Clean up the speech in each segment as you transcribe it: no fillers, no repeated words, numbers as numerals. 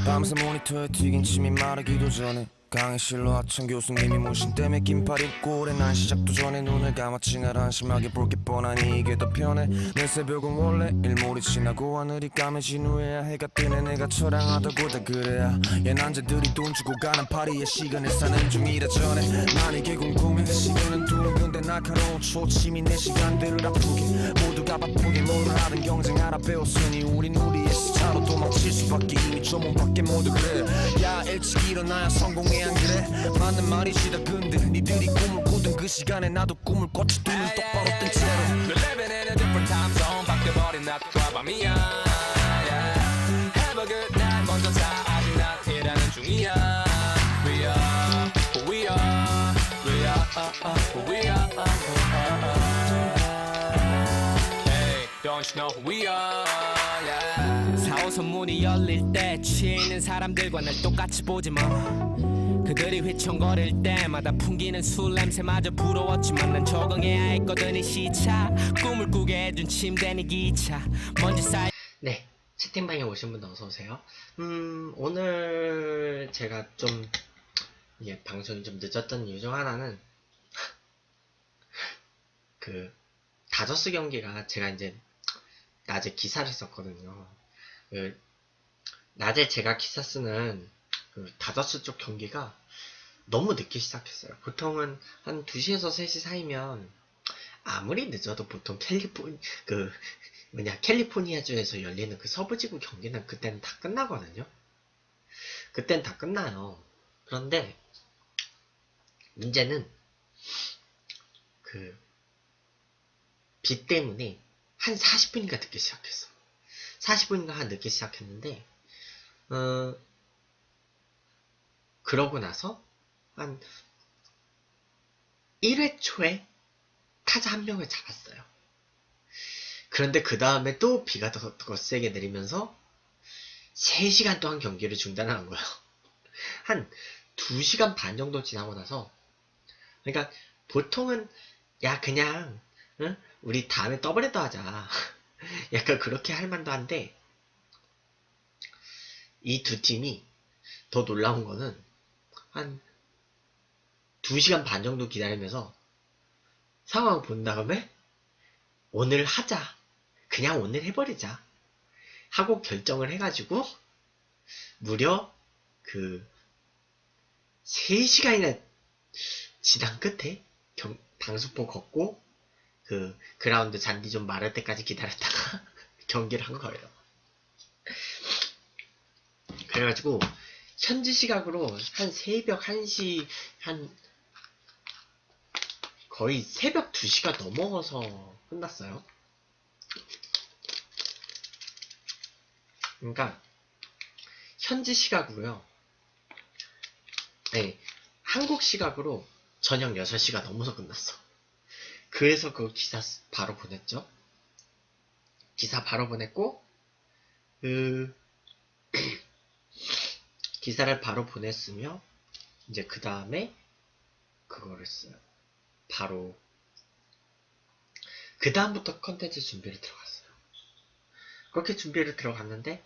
밤새 모니터에 튀긴 침이 마르기도 전에 강의실로 하천 교수님이 모신 때문에 긴팔 입고 오래 난 시작도 전에 눈을 감았지 날 안심하게 볼 게 뻔하니 이게 더 편해 내 새벽은 원래 일몰이 지나고 하늘이 까매진 후에야 해가 뜨네 내가 처량하다고 다 그래야 얘 남자들이 돈 주고 가는 파리에 시간을 사는 중이라 전에 난 이게 궁금해 시계는 둥근데 날카로운 초침이 내 시간들을 아프게 모두가 바쁘게 뭐를 하든 경쟁하라 배웠으니 우린 우리의 스타로 도망칠 수밖에 이미 조문 밖에 모두 그래 야 일찍 일어나야 성공해 안 그래 맞는 말이시다 근데 니들이 꿈을 꾸던 그 시간에 나도 꿈을 꿨지 두 눈 똑바로 뜬 채로 We're living in a different time zone 바뀌어버린 낮과 밤이야 yeah. Have a good night 먼저 자 아직 낮이라는 중이야 We are who we are We are who we are Hey don't you know who we are yeah. 4호선 문이 열릴 때 취해 있는 사람들과 날 똑같이 보지 마 그들이 휘청거릴 때마다 풍기는 술 냄새마저 부러웠지만 난 적응해야 했거든 이 시차 꿈을 꾸게 해준 침대니 기차 먼지 쌓여 네, 채팅방에 오신 분들 어서오세요. 오늘 제가 좀 방송이 좀 늦었던 이유 중 하나는 그 다저스 경기가 제가 이제 낮에 기사를 썼거든요. 그 낮에 제가 기사 쓰는 그 다저스 쪽 경기가 너무 늦게 시작했어요. 보통은 한 2시에서 3시 사이면 아무리 늦어도 보통 캘리포니아주에서 열리는 그 서부지구 경기는 그때는 다 끝나거든요. 그때는 다 끝나요. 그런데 문제는 그 비 때문에 한 40분인가 늦게 시작했어. 40분인가 한 늦게 시작했는데 그러고 나서 한 1회 초에 타자 한 명을 잡았어요. 그런데 그 다음에 또 비가 더 세게 내리면서 3시간 동안 경기를 중단한 거예요. 한 2시간 반 정도 지나고 나서 그러니까 보통은 야 그냥 응? 우리 다음에 더블헤더 하자. 약간 그렇게 할 만도 한데 이 두 팀이 더 놀라운 거는 한 2시간 반 정도 기다리면서 상황을 본 다음에 오늘 하자. 그냥 오늘 해버리자. 하고 결정을 해가지고 무려 그 3시간이나 지난 끝에 방수포 걷고 그 그라운드 잔디 좀 마를 때까지 기다렸다가 경기를 한 거예요. 그래가지고 현지 시각으로 한 새벽 1시 거의 새벽 2시가 넘어서 끝났어요. 그러니까 현지 시각으로요. 네, 한국 시각으로 저녁 6시가 넘어서 끝났어. 그래서 그 기사 바로 보냈죠. 기사 바로 보냈고 기사를 바로 보냈으며 이제 그 다음에 그거를 써요. 바로 그 다음부터 컨텐츠 준비를 들어갔어요. 그렇게 준비를 들어갔는데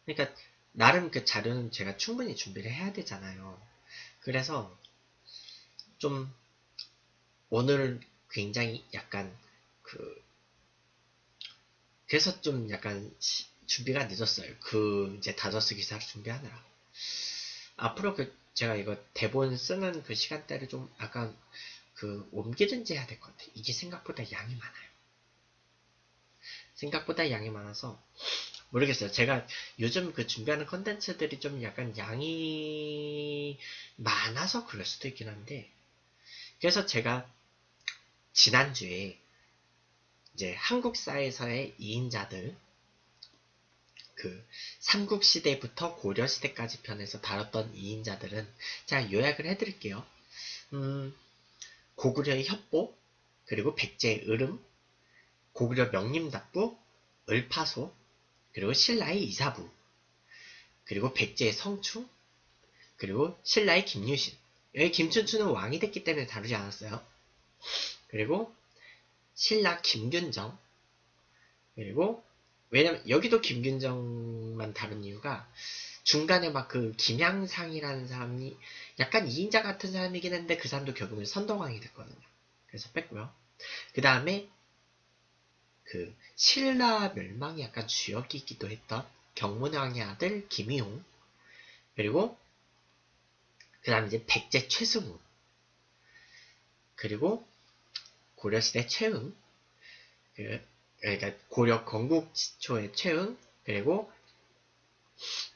그러니까 나름 그 자료는 제가 충분히 준비를 해야 되잖아요. 그래서 좀 오늘 굉장히 약간 그래서 좀 약간 준비가 늦었어요. 그 이제 다저스 기사를 준비하느라. 앞으로 제가 이거 대본 쓰는 그 시간대를 좀 약간 옮기든지 해야 될 것 같아요. 이게 생각보다 양이 많아요. 생각보다 양이 많아서 모르겠어요. 제가 요즘 준비하는 컨텐츠들이 좀 약간 양이 많아서 그럴 수도 있긴 한데 그래서 제가 지난주에 이제 한국사에서의 2인자들 삼국시대부터 고려시대까지 편에서 다뤘던 2인자들은 제가 요약을 해드릴게요. 고구려의 협보, 그리고 백제의 으름, 고구려 명림답부, 을파소, 그리고 신라의 이사부, 그리고 백제의 성충, 그리고 신라의 김유신. 여기 김춘추는 왕이 됐기 때문에 다루지 않았어요. 그리고 신라 김균정, 그리고 왜냐면 여기도 김균정만 다룬 이유가 중간에 막 그 김양상이라는 사람이 약간 2인자 같은 사람이긴 한데 그 사람도 결국은 선덕왕이 됐거든요. 그래서 뺐고요. 그 다음에 그 신라 멸망이 약간 주역이기도 했던 경문왕의 아들 김희홍, 그리고 그 다음에 이제 백제 최승우, 그리고 고려시대 최응, 그러니까 고려 건국초의 최응, 그리고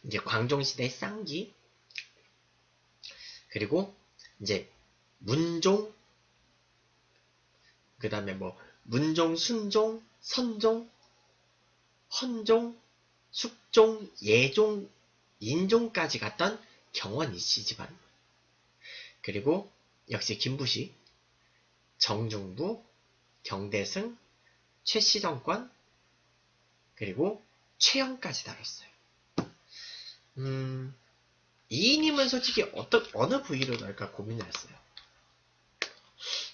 이제 광종시대 쌍기, 그리고 이제 문종, 그 다음에 뭐 문종, 순종, 선종, 헌종, 숙종, 예종, 인종까지 갔던 경원 이씨 집안, 그리고 역시 김부시, 정중부, 경대승, 최씨정권, 그리고 최영까지 다뤘어요. 이인임은 솔직히 어느 부위로 넣을까 고민을 했어요.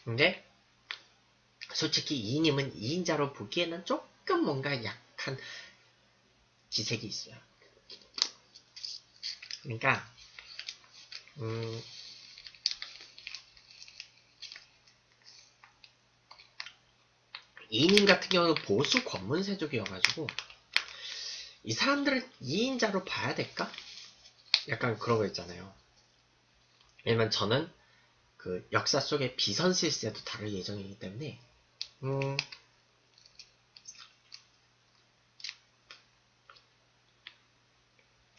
근데 솔직히 이인임은 2인자로 보기에는 조금 뭔가 약한 기색이 있어요. 그러니까 이인임 같은 경우는 보수 권문세족이어가지고 이 사람들을 2인자로 봐야 될까? 약간 그런 거 있잖아요. 왜냐면 저는 그 역사 속의 비선실세도 다룰 예정이기 때문에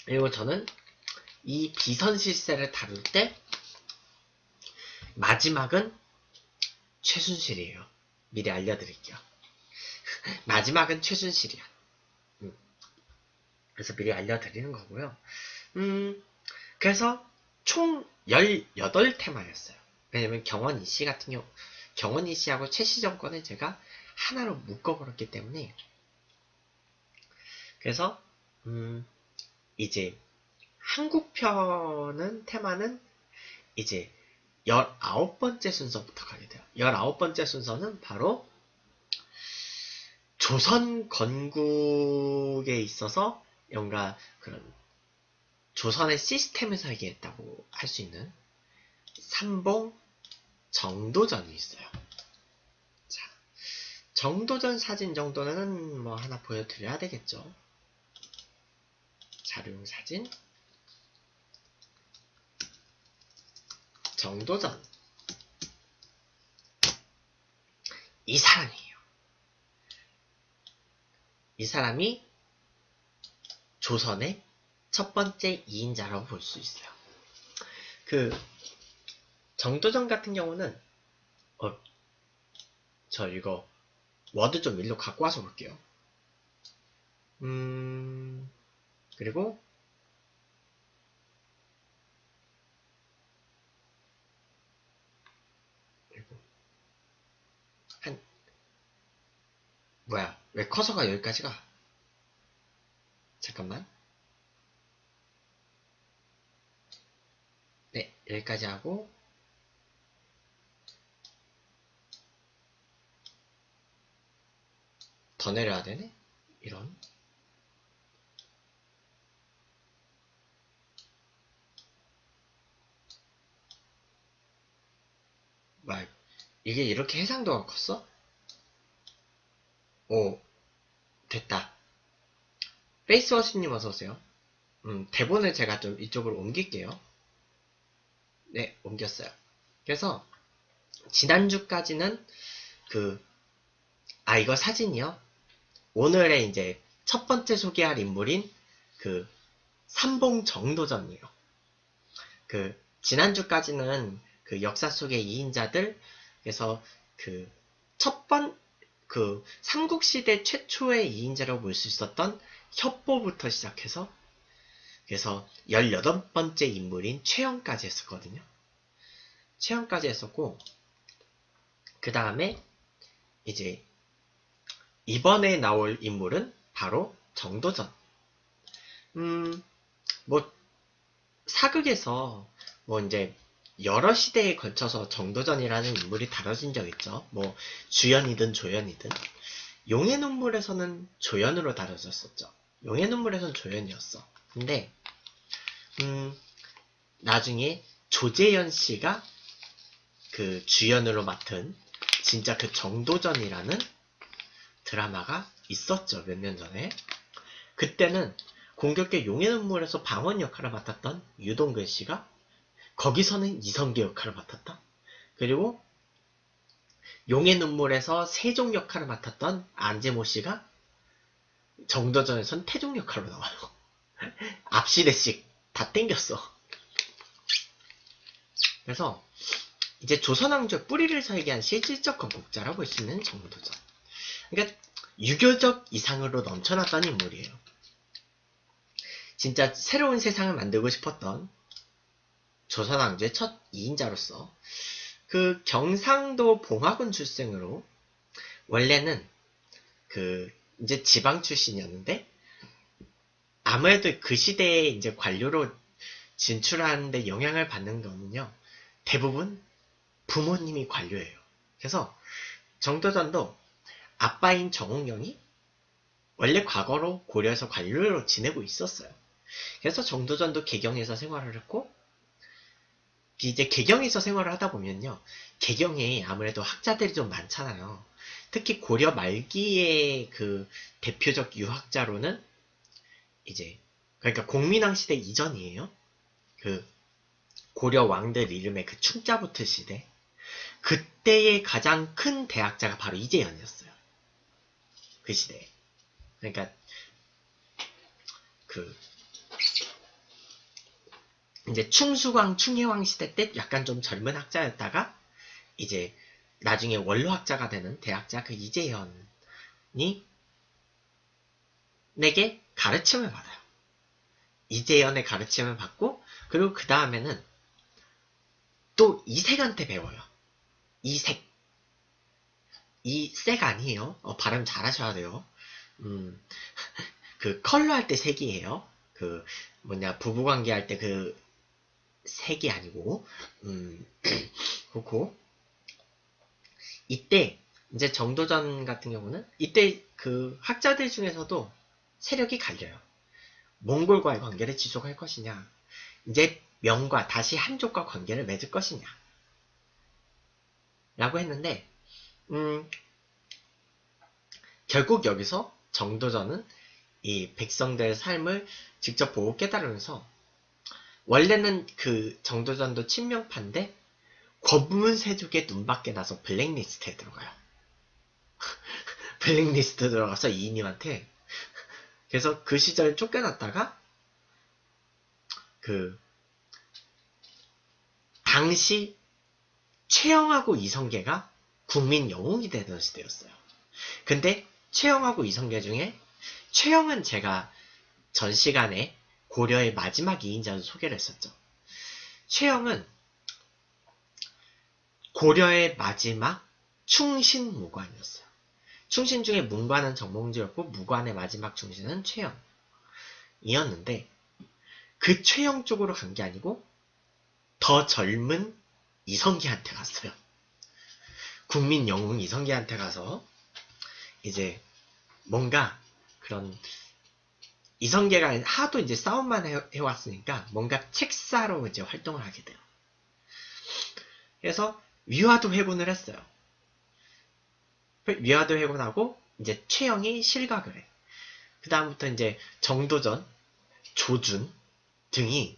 그리고 저는 이 비선실세를 다룰 때 마지막은 최순실이에요. 미리 알려드릴게요. 마지막은 최순실이야. 그래서 미리 알려드리는 거고요. 그래서 총 18테마였어요. 왜냐면 경원 이씨 같은 경우, 경원 이씨하고 최씨 정권을 제가 하나로 묶어버렸기 때문에, 그래서 이제 한국편은 테마는 이제 19번째 순서부터 가게 돼요. 19번째 순서는 바로 조선 건국에 있어서 뭔가 그런 조선의 시스템을 설계했다고 할 수 있는 삼봉 정도전이 있어요. 자, 정도전 사진 정도는 뭐 하나 보여드려야 되겠죠. 자료용 사진. 정도전. 이 사람이에요. 이 사람이 조선의 첫 번째 2인자라고 볼 수 있어요. 그 정도전 같은 경우는 저 이거 워드 좀 일로 갖고 와서 볼게요. 그리고 뭐야, 왜 커서가 여기까지 가? 잠깐만. 네, 여기까지 하고 더 내려야 되네? 이런. 뭐야, 이게 이렇게 해상도가 컸어? 오, 됐다. 페이스워시님 어서오세요. 대본을 제가 좀 이쪽으로 옮길게요. 네, 옮겼어요. 그래서 지난주까지는 이거 사진이요. 오늘의 이제 첫 번째 소개할 인물인 그 삼봉 정도전이에요. 지난주까지는 그 역사 속의 2인자들, 그래서 삼국시대 최초의 2인자라고 볼 수 있었던 협보부터 시작해서, 그래서 18번째 인물인 최영까지 했었거든요. 최영까지 했었고, 그 다음에 이제 이번에 나올 인물은 바로 정도전. 뭐 사극에서 뭐 이제 여러 시대에 걸쳐서 정도전이라는 인물이 다뤄진 적 있죠. 뭐 주연이든 조연이든. 용의 눈물에서는 조연으로 다뤄졌었죠. 용의 눈물에서는 조연이었어. 근데 나중에 조재현 씨가 그 주연으로 맡은 진짜 그 정도전이라는 드라마가 있었죠. 몇 년 전에. 그때는 공격계 용의 눈물에서 방원 역할을 맡았던 유동근 씨가 거기서는 이성계 역할을 맡았다. 그리고 용의 눈물에서 세종 역할을 맡았던 안재모 씨가 정도전에선 태종 역할로 나와요. 앞시대씩 다 땡겼어. 그래서 이제 조선왕조의 뿌리를 설계한 실질적 건국자라고 볼 수 있는 정도전. 그러니까 유교적 이상으로 넘쳐났던 인물이에요. 진짜 새로운 세상을 만들고 싶었던 조선왕조의 첫 2인자로서 그 경상도 봉화군 출생으로 원래는 그 이제 지방 출신이었는데 아무래도 그 시대에 이제 관료로 진출하는데 영향을 받는 거는요 대부분 부모님이 관료예요. 그래서 정도전도 아빠인 정홍영이 원래 과거로 고려에서 관료로 지내고 있었어요. 그래서 정도전도 개경에서 생활을 했고 이제 개경에서 생활을 하다 보면요 개경에 아무래도 학자들이 좀 많잖아요. 특히 고려 말기의 그 대표적 유학자로는 이제 그러니까 공민왕 시대 이전이에요. 그 고려 왕들 이름의 그 충자부트 시대 그때의 가장 큰 대학자가 바로 이재현이었어요. 그 시대에. 그러니까 그 이제 충수광 충혜왕 시대 때 약간 좀 젊은 학자였다가 이제 나중에 원로학자가 되는 대학자 그 이재현이 내게 가르침을 받아요. 이재현의 가르침을 받고 그리고 그 다음에는 또 이색한테 배워요. 이색. 이색 아니에요. 발음 잘하셔야 돼요. 그 컬러 할 때 색이에요. 그 뭐냐 부부관계 할 때 그 색이 아니고 그렇고 이때 이제 정도전 같은 경우는 이때 그 학자들 중에서도 세력이 갈려요. 몽골과의 관계를 지속할 것이냐 이제 명과 다시 한족과 관계를 맺을 것이냐 라고 했는데 결국 여기서 정도전은 이 백성들의 삶을 직접 보고 깨달으면서 원래는 그 정도전도 친명파인데 권문세족의 눈밖에 나서 블랙리스트에 들어가요. 블랙리스트 들어가서 이인님한테 그래서 그 시절 쫓겨났다가 그 당시 최영하고 이성계가 국민 영웅이 되던 시대였어요. 근데 최영하고 이성계 중에 최영은 제가 전 시간에 고려의 마지막 2인자로 소개를 했었죠. 최영은 고려의 마지막 충신무관이었어요. 충신 중에 문관은 정몽주였고 무관의 마지막 충신은 최영이었는데 그 최영 쪽으로 간 게 아니고 더 젊은 이성계한테 갔어요. 국민 영웅 이성계한테 가서 이제 뭔가 그런 이성계가 하도 이제 싸움만 해왔으니까 뭔가 책사로 이제 활동을 하게 돼요. 그래서 위화도 회군을 했어요. 위화도 회군하고 이제 최영이 실각을 해. 그 다음부터 이제 정도전, 조준 등이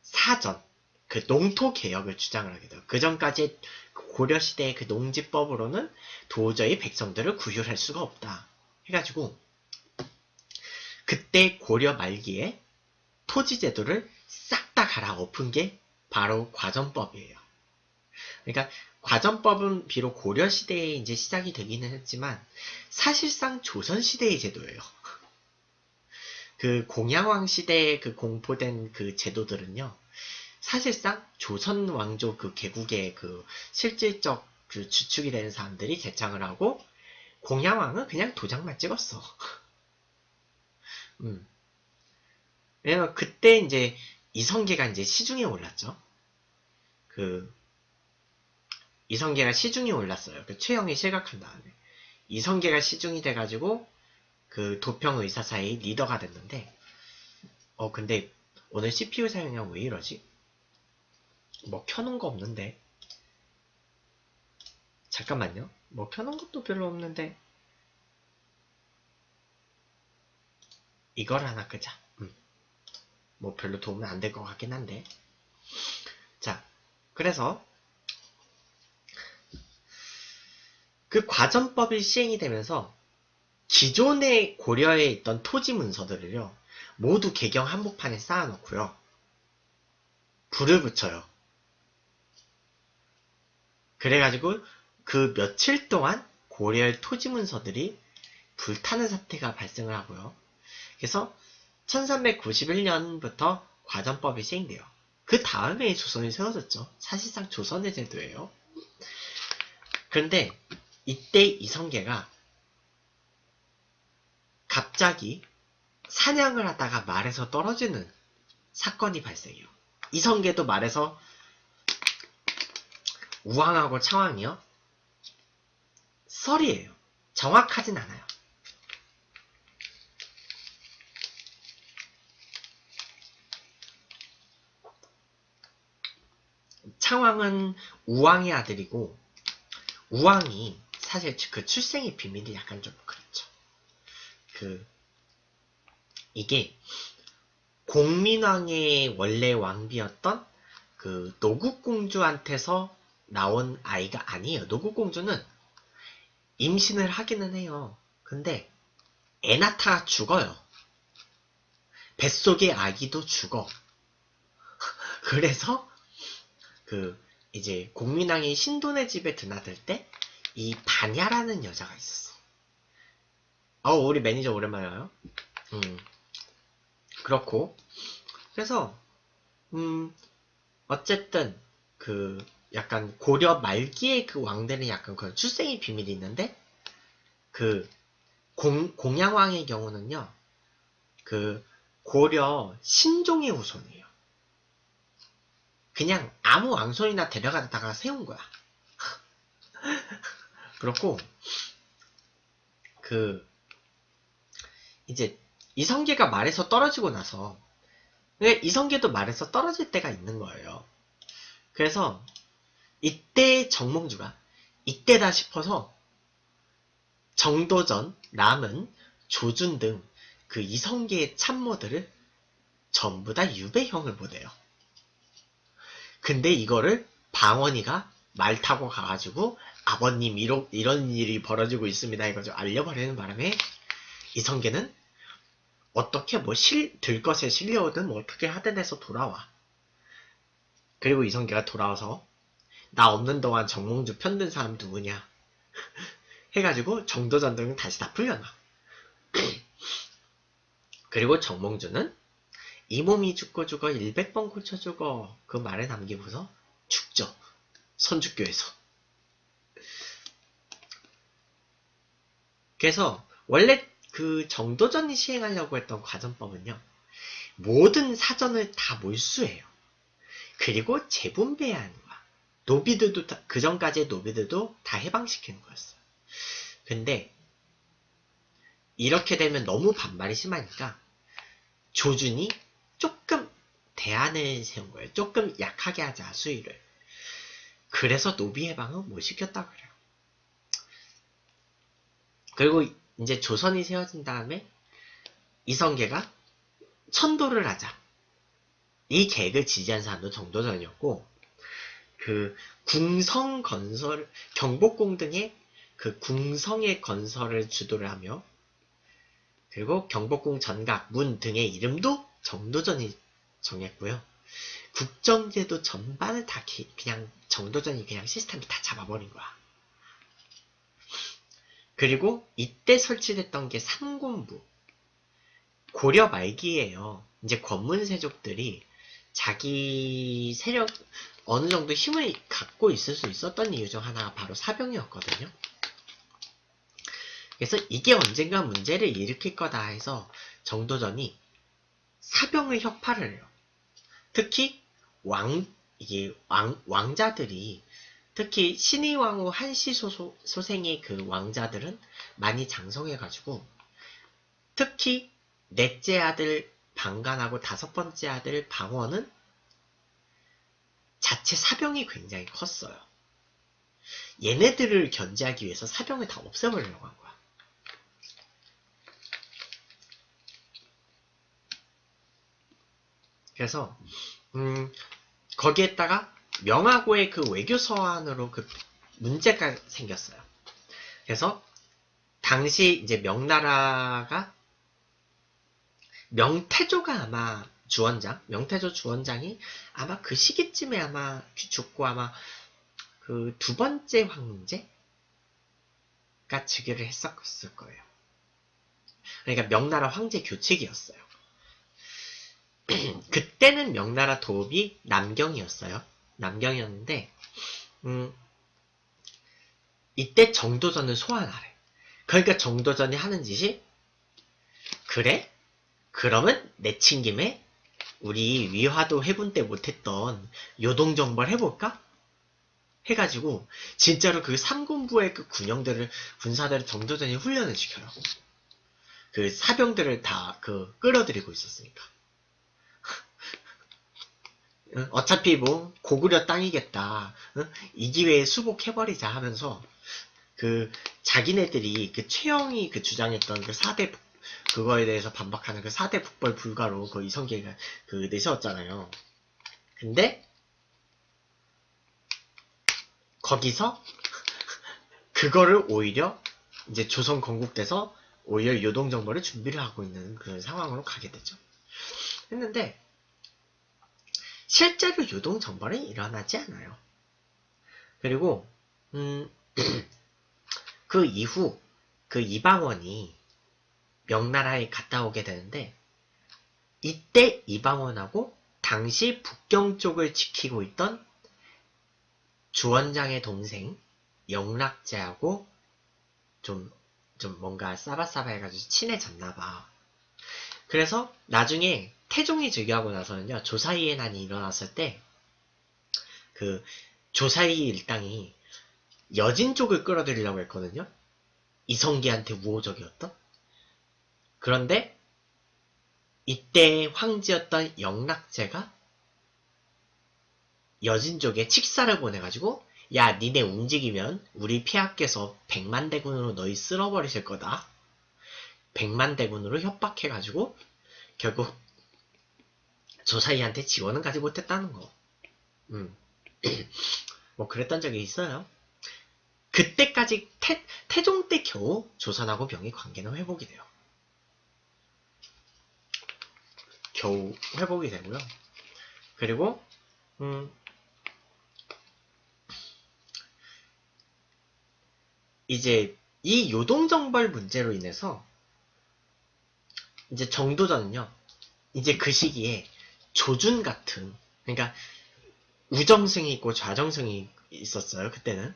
사전, 그 농토 개혁을 주장을 하게 돼요. 그 전까지 고려시대의 그 농지법으로는 도저히 백성들을 구휼할 수가 없다. 해가지고 그때 고려 말기에 토지제도를 싹 다 갈아엎은 게 바로 과전법이에요. 그러니까 과전법은 비록 고려시대에 이제 시작이 되기는 했지만 사실상 조선시대의 제도예요. 그 공양왕 시대에 그 공포된 그 제도들은요. 사실상 조선 왕조 그 개국의 그 실질적 그 주축이 되는 사람들이 개창을 하고 공양왕은 그냥 도장만 찍었어. 왜냐면 그때 이제 이성계가 이제 시중에 올랐죠. 그 이성계가 시중에 올랐어요. 그 최영이 실각한 다음에 이성계가 시중이 돼가지고 그 도평의사사의 리더가 됐는데 근데 오늘 CPU 사용량 왜 이러지? 뭐 켜놓은 거 없는데. 잠깐만요. 뭐 켜놓은 것도 별로 없는데. 이걸 하나 끄자. 뭐 별로 도움은 안 될 것 같긴 한데. 자, 그래서 그 과전법이 시행이 되면서 기존의 고려에 있던 토지 문서들을요, 모두 개경 한복판에 쌓아놓고요, 불을 붙여요. 그래가지고 그 며칠 동안 고려의 토지 문서들이 불타는 사태가 발생을 하고요. 그래서 1391년부터 과전법이 시행돼요. 그 다음에 조선이 세워졌죠. 사실상 조선의 제도예요. 그런데 이때 이성계가 갑자기 사냥을 하다가 말에서 떨어지는 사건이 발생해요. 이성계도 말에서 우왕하고 창왕이요, 썰이에요. 정확하진 않아요. 창왕은 우왕의 아들이고, 우왕이 사실 그 출생의 비밀이 약간 좀 그렇죠. 이게 공민왕의 원래 왕비였던 그 노국공주한테서 나온 아이가 아니에요. 노국공주는 임신을 하기는 해요. 근데 애 낳다가 죽어요. 뱃속의 아기도 죽어. 그래서 이제 공민왕이 신돈의 집에 드나들 때 이 반야라는 여자가 있었어. 우리 매니저 오랜만에 와요. 그렇고, 그래서 어쨌든 약간 고려 말기의 그 왕들은 약간 그런 출생의 비밀이 있는데, 공양왕의 경우는요, 고려 신종의 후손이에요. 그냥 아무 왕손이나 데려가다가 세운 거야. 그렇고, 이제 이성계가 말에서 떨어지고 나서, 이성계도 말에서 떨어질 때가 있는 거예요. 그래서 이때 정몽주가 이때다 싶어서 정도전, 남은, 조준 등 그 이성계의 참모들을 전부 다 유배형을 보내요. 근데 이거를 방언이가 말 타고 가가지고 아버님 이런 일이 벌어지고 있습니다 이거 알려버리는 바람에 이성계는 어떻게 들것에 실려오든 어떻게 하든 해서 돌아와. 그리고 이성계가 돌아와서 나 없는 동안 정몽주 편든 사람 누구냐 해가지고 정도전 등은 다시 다 풀려나. 그리고 정몽주는 이 몸이 죽고 죽어 100번 고쳐 죽어 그 말에 남기고서 죽죠. 선주교에서. 그래서 원래 그 정도전이 시행하려고 했던 과전법은요, 모든 사전을 다 몰수해요. 그리고 재분배하는 거야. 노비들도 그 전까지의 노비들도 다 해방시키는 거였어요. 근데 이렇게 되면 너무 반발이 심하니까 조준이 조금 대안을 세운 거예요. 조금 약하게 하자, 수위를. 그래서 노비 해방은 못 시켰다고 그래요. 그리고 이제 조선이 세워진 다음에 이성계가 천도를 하자. 이 계획을 지지한 사람도 정도전이었고, 궁성 건설, 경복궁 등의 그 궁성의 건설을 주도를 하며, 그리고 경복궁 전각, 문 등의 이름도 정도전이 정했고요. 국정제도 전반을 다 그냥 정도전이 그냥 시스템을 다 잡아버린 거야. 그리고 이때 설치됐던 게 삼군부. 고려 말기에요. 이제 권문세족들이 자기 세력 어느 정도 힘을 갖고 있을 수 있었던 이유 중 하나가 바로 사병이었거든요. 그래서 이게 언젠가 문제를 일으킬 거다 해서 정도전이 사병을 혁파를 해요. 특히 왕자들이, 특히 신의왕후 한시 소생의 그 왕자들은 많이 장성해가지고, 특히 넷째 아들 방간하고 다섯 번째 아들 방원은 자체 사병이 굉장히 컸어요. 얘네들을 견제하기 위해서 사병을 다 없애버리려고 한 거야. 그래서 거기에다가 명하고의 그 외교 서한으로 그 문제가 생겼어요. 그래서 당시 이제 명나라가 명태조가 아마 주원장, 명태조 주원장이 아마 그 시기쯤에 아마 죽고 아마 그 두 번째 황제가 즉위를 했었을 거예요. 그러니까 명나라 황제 교체기였어요. 그때는 명나라 도읍이 남경이었어요. 남경이었는데 이때 정도전을 소환하래. 그러니까 정도전이 하는 짓이 그래? 그러면 내친 김에 우리 위화도 해군 때 못했던 요동정벌 해볼까? 해가지고 진짜로 그 삼군부의 그 군사들을 정도전이 훈련을 시켜라고. 그 사병들을 다 끌어들이고 있었으니까. 어차피 뭐 고구려 땅이겠다. 이 기회에 수복해버리자 하면서 그 자기네들이 그 최영이 그 주장했던 그 4대 그거에 대해서 반박하는 그 4대 북벌 불가로 그 이성계가 그 내세웠잖아요. 근데 거기서 그거를 오히려 이제 조선 건국돼서 오히려 요동정벌을 준비를 하고 있는 그런 상황으로 가게 되죠. 했는데 실제로 요동정벌은 일어나지 않아요. 그리고 그 이후 그 이방원이 명나라에 갔다 오게 되는데 이때 이방원하고 당시 북경 쪽을 지키고 있던 주원장의 동생 영락제하고 좀 뭔가 싸바싸바 해가지고 친해졌나봐. 그래서 나중에 태종이 즉위하고 나서는요, 조사이의 난이 일어났을 때 그 조사이 일당이 여진 쪽을 끌어들이려고 했거든요. 이성계한테 우호적이었던. 그런데 이때 황제였던 영락제가 여진 쪽에 칙사를 보내가지고 야 니네 움직이면 우리 폐하께서 100만 대군으로 너희 쓸어버리실 거다. 100만 대군으로 협박해가지고 결국 조사이한테 지원은 가지 못했다는 거. 뭐 그랬던 적이 있어요. 그때까지 태종 때 겨우 조선하고 병이 관계는 회복이 돼요. 겨우 회복이 되고요. 그리고 이제 이 요동정벌 문제로 인해서 이제 정도전은요, 이제 그 시기에 조준 같은, 그러니까 우정승이 있고 좌정승이 있었어요. 그때는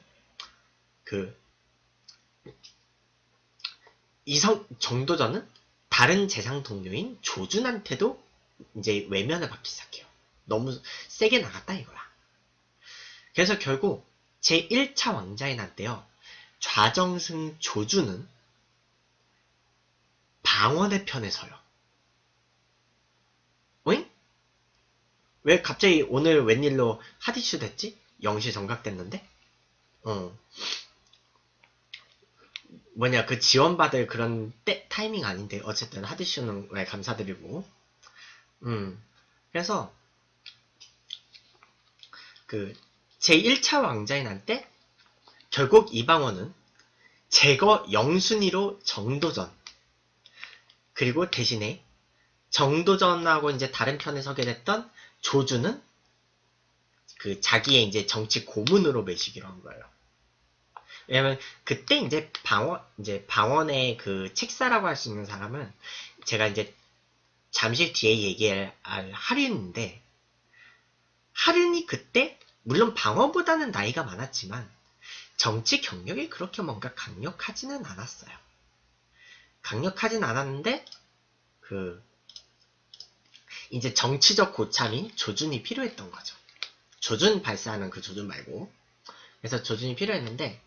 정도전은 다른 재상 동료인 조준한테도 이제 외면을 받기 시작해요. 너무 세게 나갔다 이거야. 그래서 결국 제1차 왕자의 난 때요, 좌정승 조준은 방원의 편에 서요. 오잉? 왜 갑자기 오늘 웬일로 핫이슈 됐지? 0시 정각됐는데? 뭐냐, 그 지원받을 그런 타이밍 아닌데, 어쨌든 핫이슈는 왜 감사드리고. 그래서 그 제1차 왕자의 난 때 결국 이방원은 제거 영순위로 정도전, 그리고 대신에 정도전하고 이제 다른 편에 서게 됐던 조준은 그 자기의 이제 정치 고문으로 매시기로 한 거예요. 왜냐면 그때 이제 방원의 그 책사라고 할 수 있는 사람은 제가 이제 잠시 뒤에 얘기할 하륜인데, 하륜이 그때 물론 방원보다는 나이가 많았지만 정치 경력이 그렇게 뭔가 강력하지는 않았어요. 강력하진 않았는데 이제 정치적 고참인 조준이 필요했던 거죠. 조준 발사하는 그 조준 말고. 그래서 조준이 필요했는데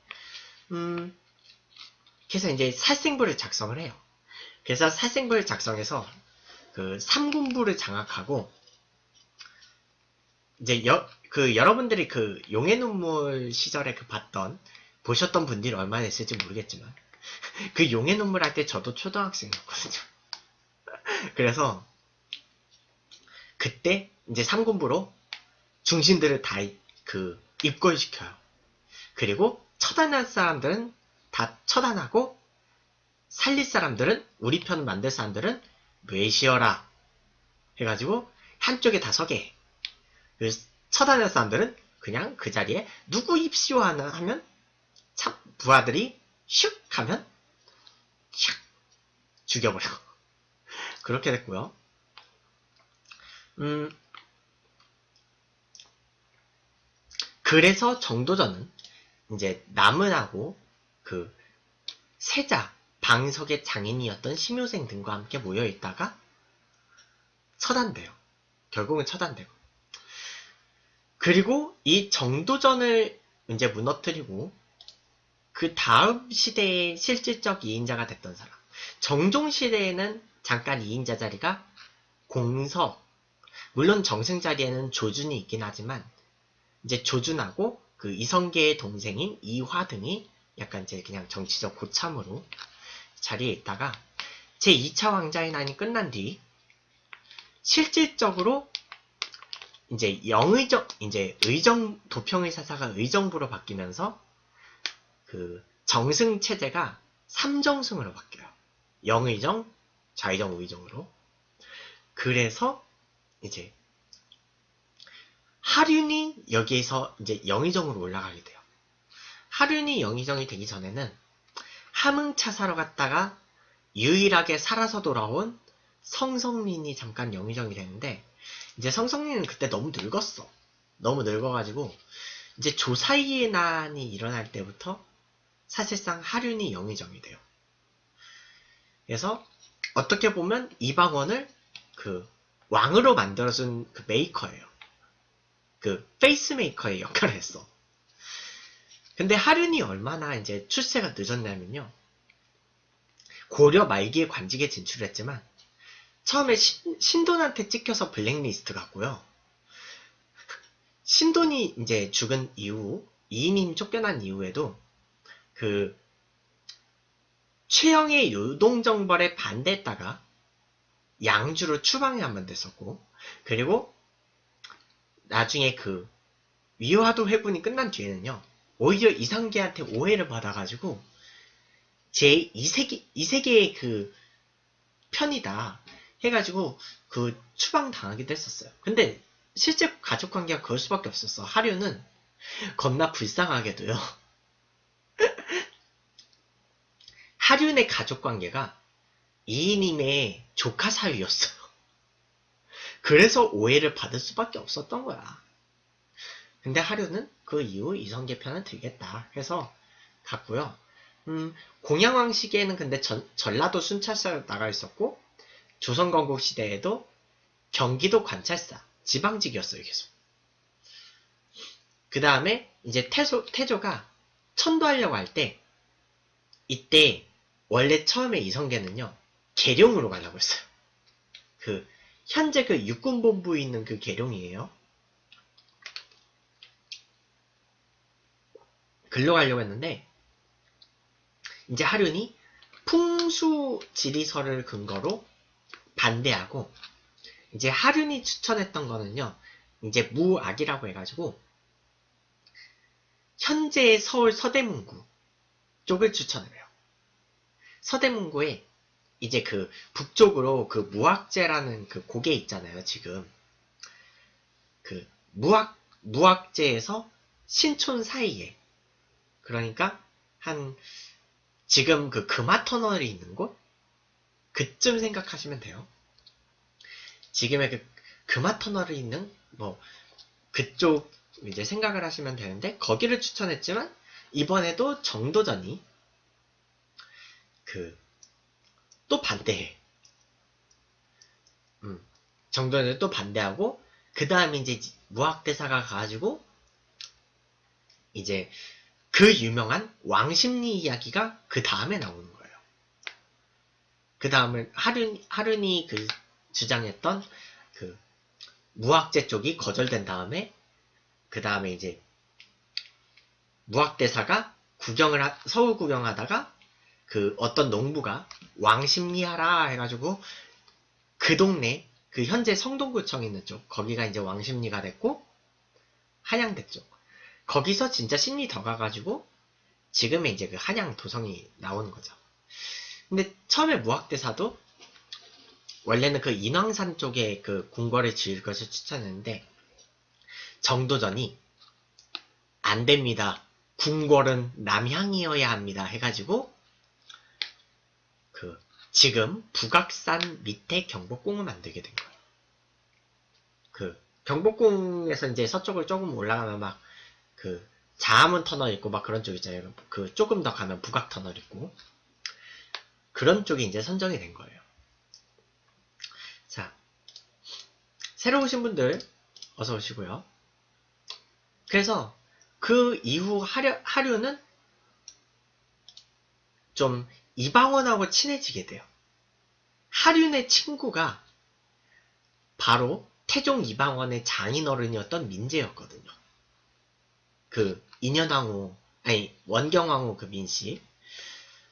그래서 이제 살생부를 작성을 해요. 그래서 살생부를 작성해서 그 3군부를 장악하고 이제 여러분들이 그 용의 눈물 시절에 그 보셨던 분들이 얼마나 있을지 모르겠지만 그 용의 눈물 할 때 저도 초등학생이었거든요. 그래서 그때 이제 3군부로 중신들을 다 입골시켜요. 그리고 처단할 사람들은 다 처단하고 살릴 사람들은 우리 편 만들 사람들은 뇌시어라 해가지고 한쪽에 다 서게 해. 처단할 사람들은 그냥 그 자리에 누구 입시오 하면 참 부하들이 슉 하면 샥 죽여버려. 그렇게 됐고요. 그래서 정도전은 이제 남은하고 그 세자 방석의 장인이었던 심효생 등과 함께 모여있다가 처단돼요. 결국은 처단되고. 그리고 이 정도전을 이제 무너뜨리고 그 다음 시대의 실질적 2인자가 됐던 사람. 정종 시대에는 잠깐 2인자 자리가 공서, 물론 정승 자리에는 조준이 있긴 하지만 이제 조준하고 그 이성계의 동생인 이화 등이 약간 이제 그냥 정치적 고참으로 자리에 있다가 제2차 왕자의 난이 끝난 뒤 실질적으로 이제 도평의사사가 의정부로 바뀌면서 그 정승 체제가 삼정승으로 바뀌어요. 영의정, 좌의정, 우의정으로. 그래서 이제 하륜이 여기에서 이제 영의정으로 올라가게 돼요. 하륜이 영의정이 되기 전에는 함흥차 사러 갔다가 유일하게 살아서 돌아온 성성린이 잠깐 영의정이 되는데 이제 성성린은 그때 너무 늙었어. 너무 늙어가지고 이제 조사이의 난이 일어날 때부터 사실상 하륜이 영의정이 돼요. 그래서 어떻게 보면 이방원을 그 왕으로 만들어준 그 메이커예요. 그 페이스메이커의 역할을 했어. 근데 하륜이 얼마나 이제 출세가 늦었냐면요. 고려 말기에 관직에 진출했지만 처음에 신돈한테 찍혀서 블랙리스트 갔고요. 신돈이 이제 죽은 이후, 이인임 쫓겨난 이후에도 그 최영의 요동정벌에 반대했다가 양주로 추방이 한번 됐었고, 그리고 나중에 그 위화도 회군이 끝난 뒤에는요, 오히려 이성계한테 오해를 받아가지고 제 2세계의 그 편이다 해가지고 그 추방 당하기도 했었어요. 근데 실제 가족관계가 그럴 수밖에 없었어. 하류는 겁나 불쌍하게도요. 하륜의 가족관계가 이인임의 조카 사위였어요. 그래서 오해를 받을 수밖에 없었던 거야. 근데 하륜은 그 이후 이성계 편을 들겠다 해서 갔고요. 공양왕 시기에는 근데 전라도 순찰사로 나가 있었고, 조선건국 시대에도 경기도 관찰사, 지방직이었어요, 계속. 그 다음에 이제 태조가 천도하려고 할 때, 이때 원래 처음에 이성계는요, 계룡으로 가려고 했어요. 현재 그 육군본부에 있는 그 계룡이에요. 글로 가려고 했는데, 이제 하륜이 풍수지리설을 근거로 반대하고, 이제 하륜이 추천했던 거는요, 이제 무악이라고 해가지고, 현재의 서울 서대문구 쪽을 추천을 해요. 서대문구에 이제 그 북쪽으로 그 무악제라는 그 고개 있잖아요, 지금. 그 무악제에서 신촌 사이에. 그러니까 지금 그 금화터널이 있는 곳? 그쯤 생각하시면 돼요. 지금의 그 금화터널이 있는 그쪽 이제 생각을 하시면 되는데, 거기를 추천했지만 이번에도 정도전이 또 반대해. 정도전을 또 반대하고, 그 다음에 이제 무학대사가 가가지고 이제 그 유명한 왕십리 이야기가 그 다음에 나오는 거예요. 그 다음에 하륜이 그 주장했던 그 무학제 쪽이 거절된 다음에 그 다음에 이제 무학대사가 서울 구경하다가 그 어떤 농부가 왕십리하라 해가지고 그 동네 그 현재 성동구청 있는 쪽 거기가 이제 왕십리가 됐고 한양대 쪽 거기서 진짜 심리 더 가가지고 지금의 이제 그 한양 도성이 나오는 거죠. 근데 처음에 무학대사도 원래는 그 인왕산 쪽에 그 궁궐을 지을 것을 추천했는데 정도전이 안 됩니다. 궁궐은 남향이어야 합니다. 해가지고 그 지금 북악산 밑에 경복궁을 만들게 된 거예요. 그 경복궁에서 이제 서쪽을 조금 올라가면 막 그 자암은 터널 있고 막 그런 쪽 있잖아요. 그 조금 더 가면 북악 터널 있고 그런 쪽이 이제 선정이 된 거예요. 자, 새로 오신 분들 어서 오시고요. 그래서 그 이후 하류는 좀 이방원하고 친해지게 돼요. 하륜의 친구가 바로 태종 이방원의 장인어른이었던 민제였거든요. 그 인현왕후, 아니 원경왕후 그 민씨,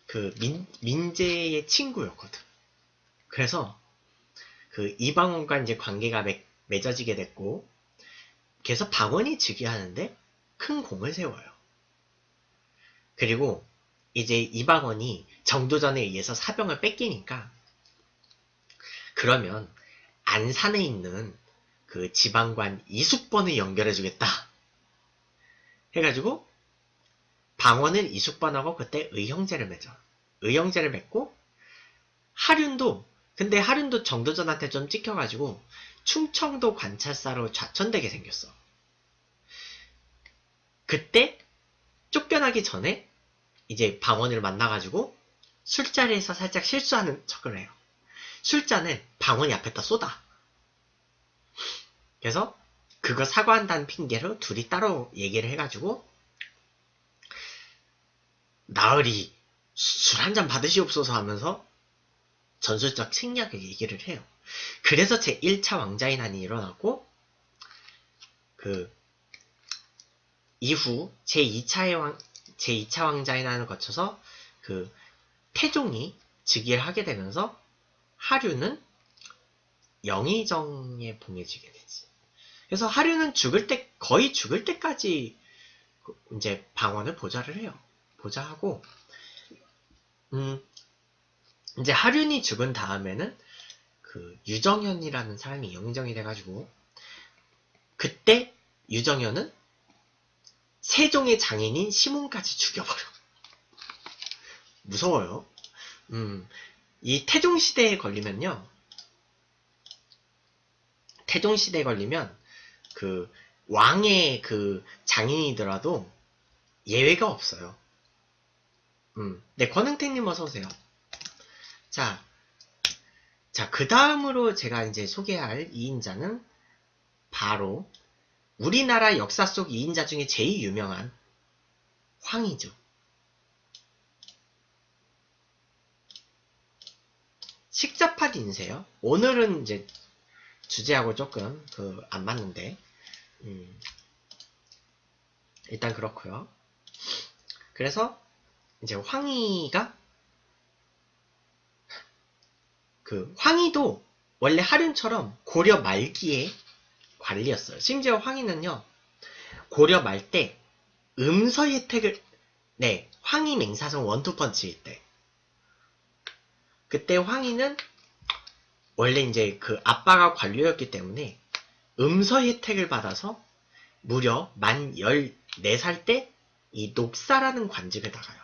그 민제의 친구였거든. 그래서 그 이방원과 이제 관계가 맺어지게 됐고, 그래서 방원이 즉위하는데 큰 공을 세워요. 그리고 이제 이방원이 정도전에 의해서 사병을 뺏기니까 그러면 안산에 있는 그 지방관 이숙번을 연결해주겠다 해가지고 방원은 이숙번하고 그때 의형제를 맺어. 의형제를 맺고 근데 하륜도 정도전한테 좀 찍혀가지고 충청도 관찰사로 좌천되게 생겼어. 그때 쫓겨나기 전에 이제 방원을 만나가지고 술자리에서 살짝 실수하는 척을 해요. 술잔을 방원이 앞에다 쏟아. 그래서 그거 사과한다는 핑계로 둘이 따로 얘기를 해가지고 나으리 술 한잔 받으시옵소서 하면서 전술적 책략을 얘기를 해요. 그래서 제1차 왕자인환이 일어나고 그 이후 제2차 왕자인환을 거쳐서 그 태종이 즉위를 하게 되면서 하류는 영의정에 봉해지게 되지. 그래서 하류는 거의 죽을 때까지 이제 방원을 보좌를 해요. 보좌하고, 이제 하륜이 죽은 다음에는 그 유정현이라는 사람이 영의정이 돼가지고, 그때 유정현은 세종의 장인인 시몬까지 죽여버려. 무서워요. 이 태종시대에 걸리면 그 왕의 그 장인이더라도 예외가 없어요. 네, 권흥택님 어서오세요. 자, 그 다음으로 제가 이제 소개할 2인자는 바로 우리나라 역사 속 2인자 중에 제일 유명한 황이죠. 식접한 인세요. 오늘은 이제 주제하고 조금 안 맞는데 일단 그렇고요. 그래서 이제 황희가 황희도 원래 하륜처럼 고려 말기에 관리였어요. 심지어 황희는요 고려 말 때 음서 혜택을 황희 맹사성 원투펀치일 때 그때 황희는 원래 이제 그 아빠가 관료였기 때문에 음서 혜택을 받아서 무려 만 14살 때 이 녹사라는 관직을 나가요.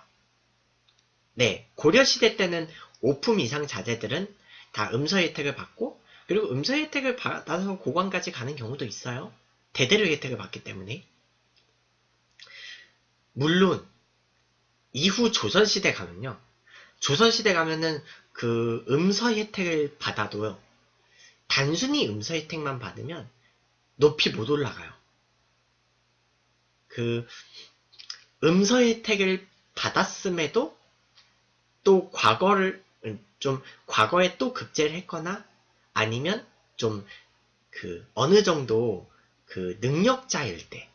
네, 고려시대 때는 5품 이상 자제들은 다 음서 혜택을 받고 그리고 음서 혜택을 받아서 고관까지 가는 경우도 있어요. 대대로 혜택을 받기 때문에. 물론 이후 조선시대 가면요. 조선시대 가면은 그 음서 혜택을 받아도요. 단순히 음서 혜택만 받으면 높이 못 올라가요. 그 음서 혜택을 받았음에도 또 과거에 또 급제를 했거나 아니면 좀 어느 정도 능력자일 때,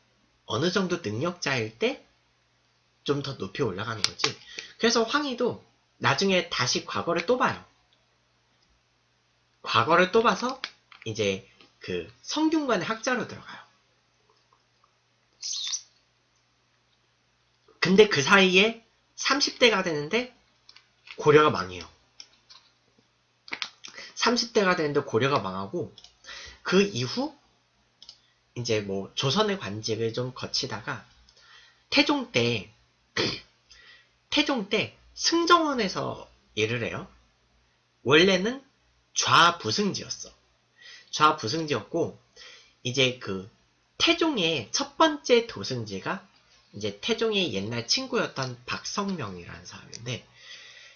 좀 더 높이 올라가는 거지. 그래서 황희도 나중에 다시 과거를 또 봐요. 과거를 또 봐서 이제 성균관의 학자로 들어가요. 근데 그 사이에 30대가 되는데 고려가 망해요. 30대가 되는데 고려가 망하고, 그 이후 이제 뭐 조선의 관직을 좀 거치다가 태종 때 승정원에서 일을 해요. 원래는 좌부승지였어. 좌부승지였고, 이제 태종의 첫 번째 도승지가 이제 태종의 옛날 친구였던 박성명이라는 사람인데,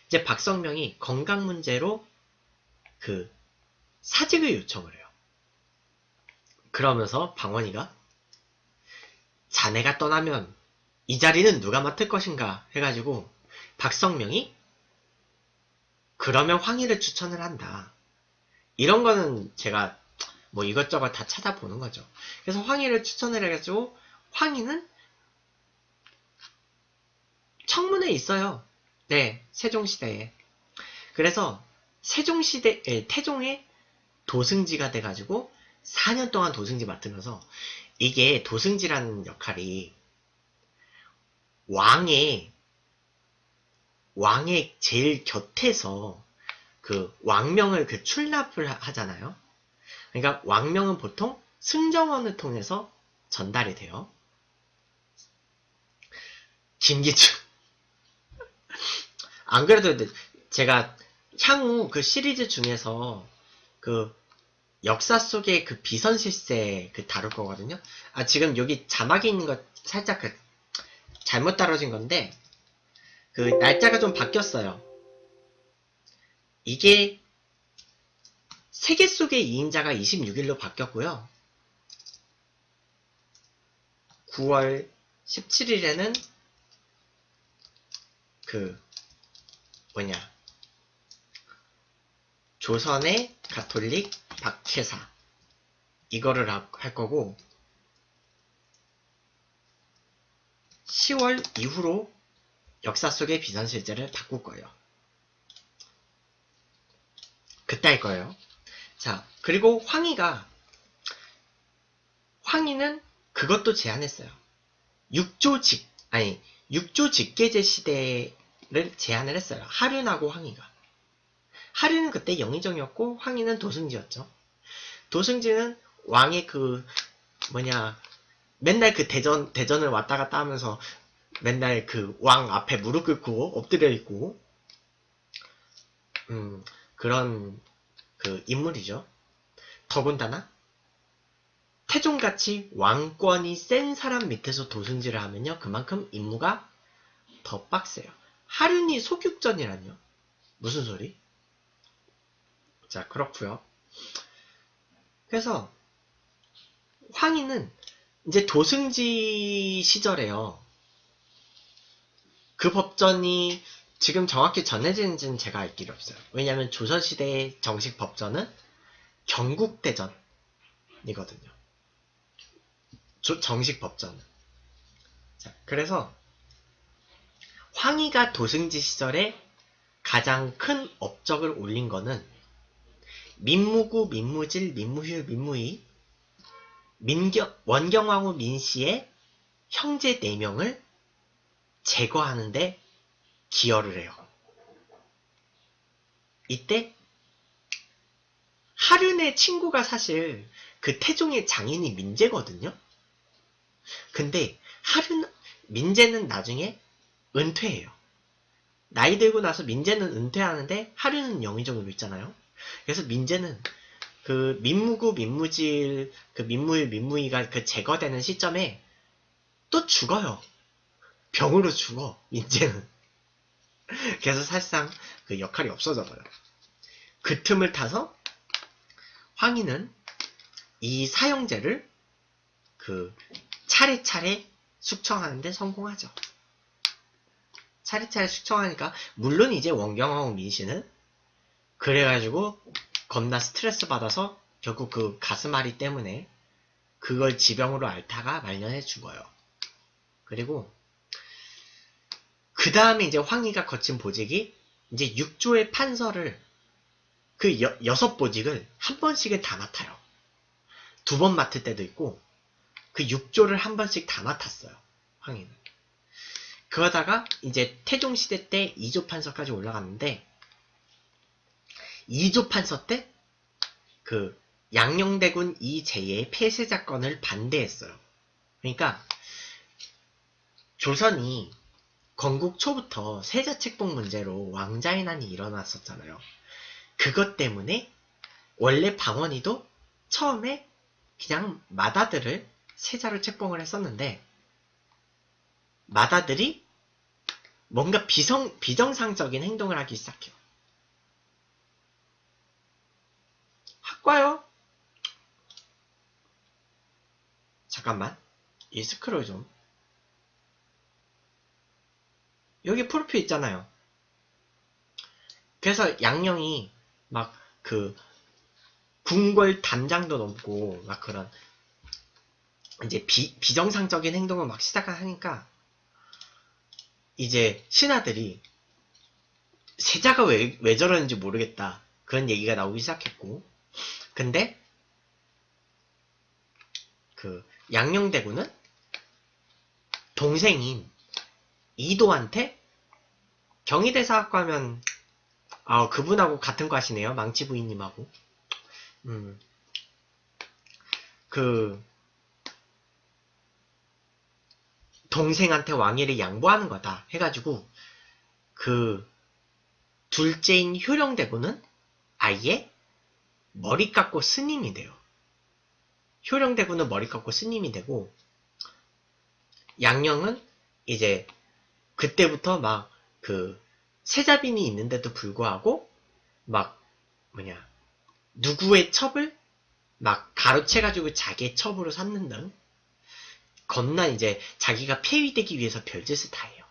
이제 박성명이 건강 문제로 사직을 요청을 해요. 그러면서 방원이가 자네가 떠나면 이 자리는 누가 맡을 것인가 해가지고 박성명이 그러면 황희를 추천을 한다. 이런 거는 제가 뭐 이것저것 다 찾아보는 거죠. 그래서 황희를 추천을 해가지고 황희는 청문회에 있어요. 네, 세종시대에. 그래서 태종의 도승지가 돼가지고 4년 동안 도승지 맡으면서, 이게 도승지라는 역할이 왕의 제일 곁에서 왕명을 출납을 하잖아요. 그러니까 왕명은 보통 승정원을 통해서 전달이 돼요. 김기춘. 안 그래도 제가 향후 시리즈 중에서 역사 속의 비선실세 다룰 거거든요. 지금 여기 자막이 있는 거 살짝 잘못 떨어진 건데, 날짜가 좀 바뀌었어요. 이게 세계 속의 2인자가 26일로 바뀌었고요. 9월 17일에는 조선의 가톨릭 박해사 이거를 할 거고, 10월 이후로 역사 속의 비선실제를 바꿀 거예요. 그때 할 거예요. 자, 그리고 황희는 그것도 제안했어요. 6조 직계제 시대를 제안을 했어요. 하륜하고 황희가. 하륜은 그때 영의정이었고 황희는 도승지였죠. 도승지는 왕의 맨날 대전을 왔다 갔다 하면서 맨날 왕 앞에 무릎 꿇고 엎드려 있고, 그런 인물이죠. 더군다나 태종같이 왕권이 센 사람 밑에서 도승지를 하면요, 그만큼 임무가 더 빡세요. 하륜이 소육전이라뇨? 무슨 소리? 자, 그렇고요. 그래서 황희는 이제 도승지 시절에요. 그 법전이 지금 정확히 전해지는지는 제가 알 길이 없어요. 왜냐하면 조선시대의 정식 법전은 경국대전이거든요. 정식 법전은. 자, 그래서 황희가 도승지 시절에 가장 큰 업적을 올린 거는 민무구, 민무질, 민무휴, 민무희, 원경왕후 민씨의 형제 4명을 제거하는데 기여를 해요. 이때 하륜의 친구가 사실 태종의 장인이 민제거든요. 근데 민제는 나중에 은퇴해요. 나이 들고 나서 민제는 은퇴하는데 하륜은 영의정으로 있잖아요. 그래서 민제는 민무구, 민무질, 민무일, 민무이가 제거되는 시점에 또 죽어요. 병으로 죽어, 민제는. 그래서 사실상 역할이 없어져버려요. 그 틈을 타서 황희는 이 사형제를 차례차례 숙청하는데 성공하죠. 차례차례 숙청하니까, 물론 이제 원경왕후 민씨는 그래가지고 겁나 스트레스 받아서 결국 그 가슴앓이 때문에 그걸 지병으로 앓다가 말년에 죽어요. 그리고 그 다음에 이제 황희가 거친 보직이 이제 6조의 판서를 그 6보직을 한 번씩은 다 맡아요. 2번 맡을 때도 있고 그 6조를 한 번씩 다 맡았어요. 황희는. 그러다가 이제 태종시대 때 2조 판서까지 올라갔는데 2조 판서 때 그 양녕대군 이재예의 폐쇄작건을 반대했어요. 그러니까 조선이 건국 초부터 세자책봉 문제로 왕자인환이 일어났었잖아요. 그것 때문에 원래 방언이도 처음에 그냥 맏아들을 세자로 책봉을 했었는데 맏아들이 뭔가 비정상적인 행동을 하기 시작해요. 학과요? 잠깐만. 이 스크롤 좀. 여기 프로필 있잖아요. 그래서 양녕이 막 그 궁궐 단장도 넘고 막 그런 이제 비정상적인 행동을 막 시작하니까 이제 신하들이 세자가 왜 저러는지 모르겠다. 그런 얘기가 나오기 시작했고 근데 그 양녕대군은 동생인 이도한테 경희대사학과 하면 그분하고 같은 과시네요. 망치 부인님하고. 그 동생한테 왕위를 양보하는 거다 해가지고 그 둘째인 효령대군은 아예 머리 깎고 스님이 돼요. 효령대군은 머리 깎고 스님이 되고 양녕은 이제 그때부터 막 그 세자빈이 있는데도 불구하고 막 누구의 첩을 막 가로채가지고 자기의 첩으로 삼는 등 겁나 이제 자기가 폐위되기 위해서 별짓을 다 해요.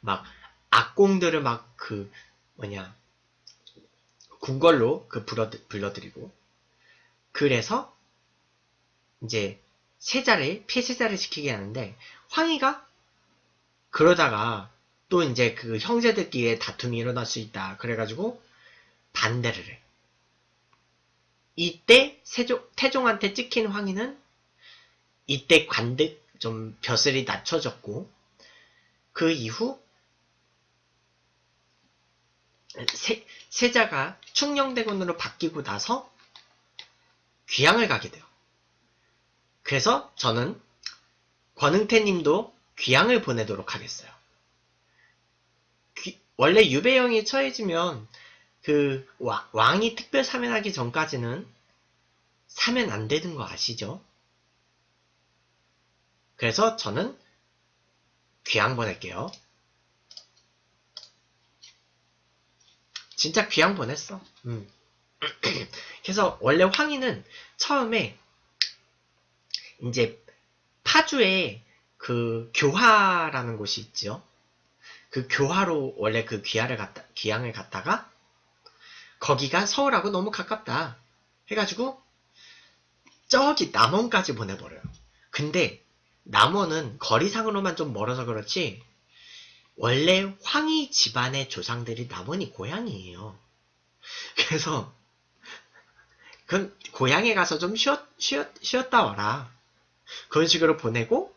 막 악공들을 막 궁궐로 불러들이고 그래서 이제 폐세자를 시키게 하는데 황희가 그러다가 또 이제 그 형제들끼리의 다툼이 일어날 수 있다. 그래가지고 반대를 해. 이때 태종한테 찍힌 황희는 이때 관득 좀 벼슬이 낮춰졌고 그 이후 세자가 충녕대군으로 바뀌고 나서 귀양을 가게 돼요. 그래서 저는 권응태님도 귀양을 보내도록 하겠어요. 원래 유배형이 처해지면 그 왕이 특별 사면하기 전까지는 사면 안 되는 거 아시죠? 그래서 저는 귀양 보낼게요. 진짜 귀양 보냈어. 그래서 원래 황희는 처음에 이제 파주에 그 교화라는 곳이 있죠. 그 교화로 원래 그 귀양을 갔다가 거기가 서울하고 너무 가깝다 해가지고 저기 남원까지 보내버려요. 근데 남원은 거리상으로만 좀 멀어서 그렇지 원래 황희 집안의 조상들이 남원이 고향이에요. 그래서 그럼 고향에 가서 좀 쉬었다 와라. 그런 식으로 보내고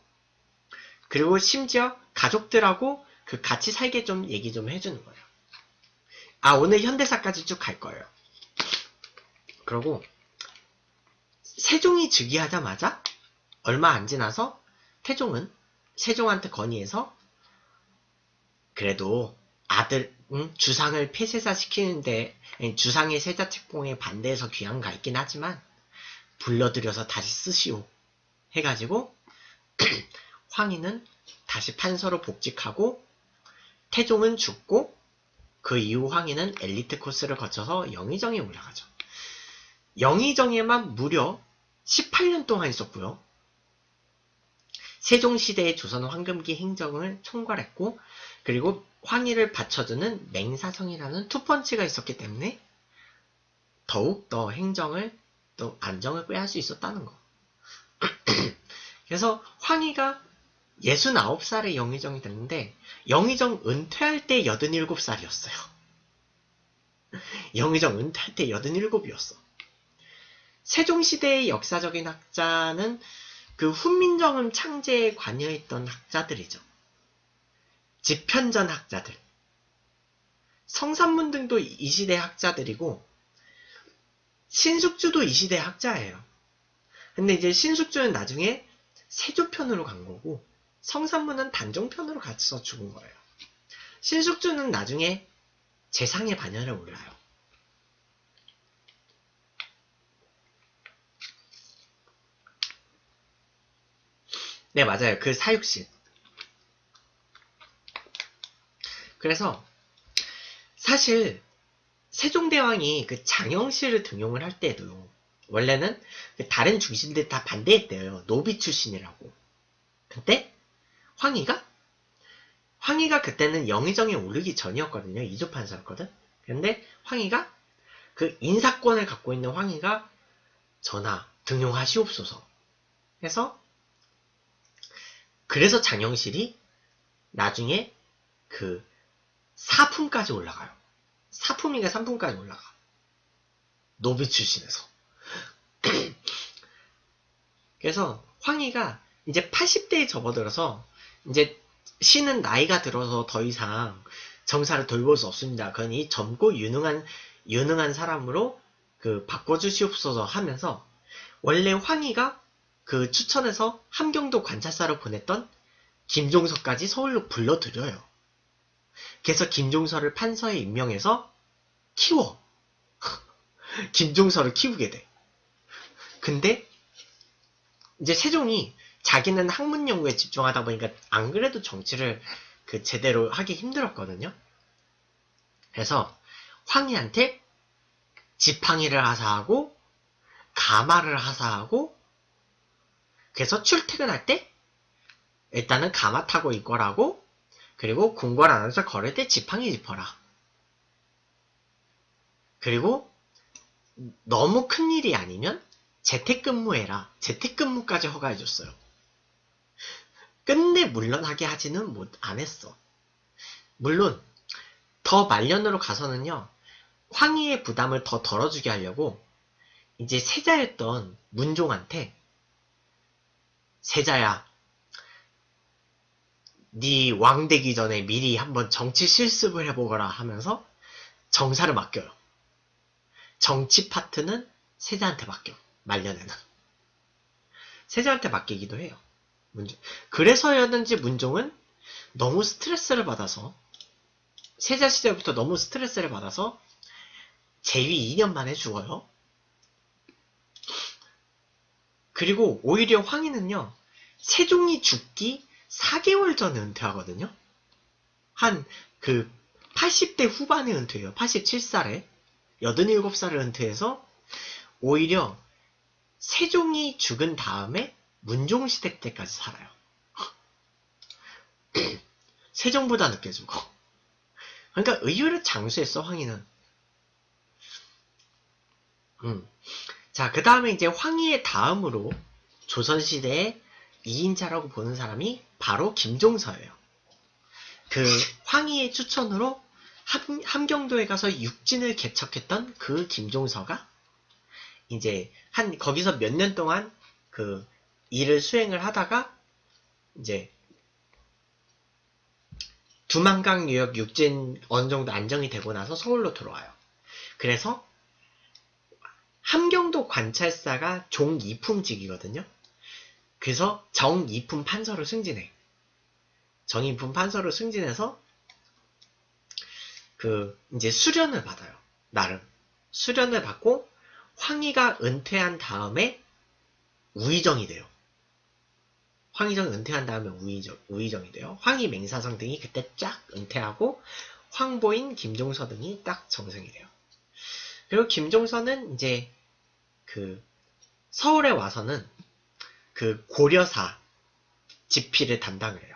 그리고 심지어 가족들하고 그 같이 살게 좀 얘기 좀 해주는 거예요. 오늘 현대사까지 쭉 갈 거예요. 그러고 세종이 즉위하자마자 얼마 안 지나서 태종은 세종한테 건의해서 그래도 주상을 폐세사 시키는데 주상의 세자 책봉에 반대해서 귀양 가 있긴 하지만 불러들여서 다시 쓰시오 해가지고 황희는 다시 판서로 복직하고 태종은 죽고 그 이후 황희는 엘리트 코스를 거쳐서 영의정에 올라가죠. 영의정에만 무려 18년 동안 있었고요. 세종시대의 조선 황금기 행정을 총괄했고 그리고 황희를 받쳐주는 맹사성이라는 투펀치가 있었기 때문에 더욱 더 행정을 또 안정을 꾀할 수 있었다는 거. 그래서 황희가 69살에 영의정이 됐는데 영의정 은퇴할 때 87살이었어요. 영의정 은퇴할 때 87이었어. 세종시대의 역사적인 학자는 그 훈민정음 창제에 관여했던 학자들이죠. 집현전 학자들. 성산문 등도 이 시대 학자들이고 신숙주도 이 시대 학자예요. 근데 이제 신숙주는 나중에 세조편으로 간 거고 성산문은 단종편으로 가서 죽은 거예요. 신숙주는 나중에 재상의 반열에 올라요. 네, 맞아요. 그 사육신. 그래서 사실 세종대왕이 그 장영실을 등용을 할 때도 원래는 그 다른 중신들 다 반대했대요. 노비 출신이라고. 근데 황희가 그때는 영의정에 오르기 전이었거든요. 이조판서였거든. 근데 황희가 그 인사권을 갖고 있는 황희가 전하 등용하시옵소서 그래서 장영실이 나중에 그 사품까지 올라가요. 사품인가 3품까지 올라가. 노비 출신에서. 그래서 황희가 이제 80대에 접어들어서 이제 신은 나이가 들어서 더 이상 정사를 돌볼 수 없습니다. 그러니 젊고 유능한 사람으로 그 바꿔주시옵소서 하면서 원래 황희가 그 추천해서 함경도 관찰사로 보냈던 김종서까지 서울로 불러들여요. 그래서 김종서를 판서에 임명해서 키워. 김종서를 키우게 돼. 근데 이제 세종이 자기는 학문 연구에 집중하다 보니까 안 그래도 정치를 그 제대로 하기 힘들었거든요. 그래서 황희한테 지팡이를 하사하고 가마를 하사하고 그래서 출퇴근할 때 일단은 가마 타고 있거라고 그리고 궁궐 안에서 걸을 때 지팡이 짚어라. 그리고 너무 큰일이 아니면 재택근무해라. 재택근무까지 허가해줬어요. 끝내 물러나게 하지는 안 했어. 물론 더 말년으로 가서는요. 황희의 부담을 더 덜어주게 하려고 이제 세자였던 문종한테 세자야 네 왕 되기 전에 미리 한번 정치 실습을 해보거라 하면서 정사를 맡겨요. 정치 파트는 세자한테 맡겨. 말년에는. 세자한테 맡기기도 해요. 그래서였는지 문종은 너무 스트레스를 받아서 세자 시절부터 너무 스트레스를 받아서 재위 2년 만에 죽어요. 그리고 오히려 황희는요. 세종이 죽기 4개월 전에 은퇴하거든요. 한 그 80대 후반에 은퇴해요. 87살에 87살을 은퇴해서 오히려 세종이 죽은 다음에 문종시대 때까지 살아요. 세종보다 늦게 죽어. 그러니까 의외로 장수했어 황희는. 자, 그 다음에 이제 황희의 다음으로 조선시대의 2인자라고 보는 사람이 바로 김종서예요. 그 황희의 추천으로 함경도에 가서 육진을 개척했던 그 김종서가 이제 거기서 몇 년 동안 그 일을 수행을 하다가 이제 두만강 유역 육진 어느 정도 안정이 되고 나서 서울로 들어와요. 그래서 함경도 관찰사가 종 2품직이거든요. 그래서 정 2품 판서로 승진해. 정 2품 판서로 승진해서 그 이제 수련을 받아요. 나름 수련을 받고 황희가 은퇴한 다음에 우의정이 돼요. 황희정이 은퇴한 다음에 우의정이 돼요. 황희 맹사성 등이 그때 쫙 은퇴하고 황보인, 김종서 등이 딱 정승이 돼요. 그리고 김종서는 이제 그 서울에 와서는 그 고려사 집필을 담당을 해요.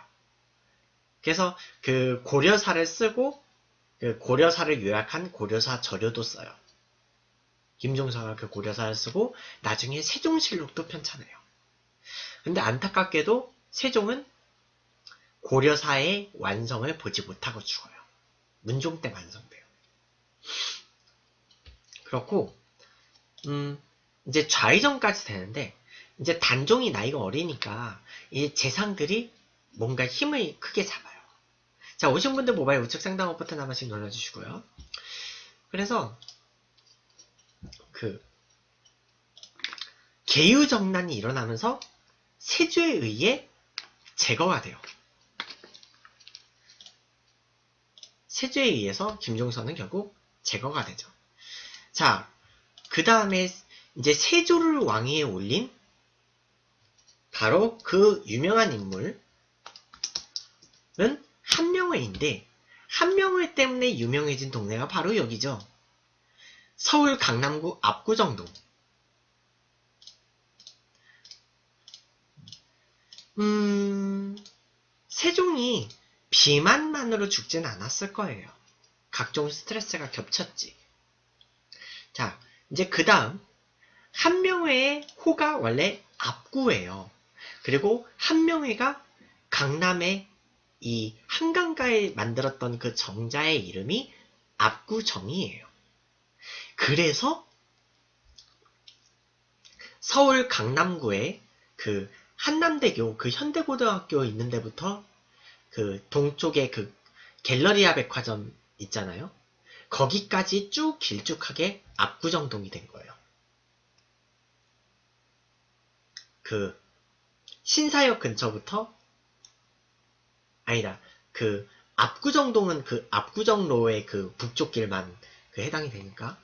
그래서 그 고려사를 쓰고 그 고려사를 요약한 고려사 저료도 써요. 김종서가 그 고려사를 쓰고 나중에 세종실록도 편찬해요. 근데 안타깝게도 세종은 고려사의 완성을 보지 못하고 죽어요. 문종 때 완성돼요. 그렇고 이제 좌의정까지 되는데 이제 단종이 나이가 어리니까 이 재상들이 뭔가 힘을 크게 잡아요. 자, 오신 분들 모바일 우측 상단 버튼 한 번씩 눌러주시고요. 그래서 그 계유정난이 일어나면서 세조에 의해 제거가 돼요. 세조에 의해서 김종서는 결국 제거가 되죠. 자, 그 다음에 이제 세조를 왕위에 올린 바로 그 유명한 인물은 한명회인데 한명회 때문에 유명해진 동네가 바로 여기죠. 서울 강남구 압구정동. 세종이 비만만으로 죽진 않았을 거예요. 각종 스트레스가 겹쳤지. 자, 이제 그 다음 한명회의 호가 원래 압구예요. 그리고 한명회가 강남의 이 한강가에 만들었던 그 정자의 이름이 압구정이에요. 그래서 서울 강남구에 그 한남대교, 그 현대고등학교 있는 데부터 그 동쪽에 그 갤러리아 백화점 있잖아요. 거기까지 쭉 길쭉하게 압구정동이 된 거예요. 그 신사역 근처부터 아니다. 그 압구정동은 그 압구정로의 그 북쪽 길만 그 해당이 되니까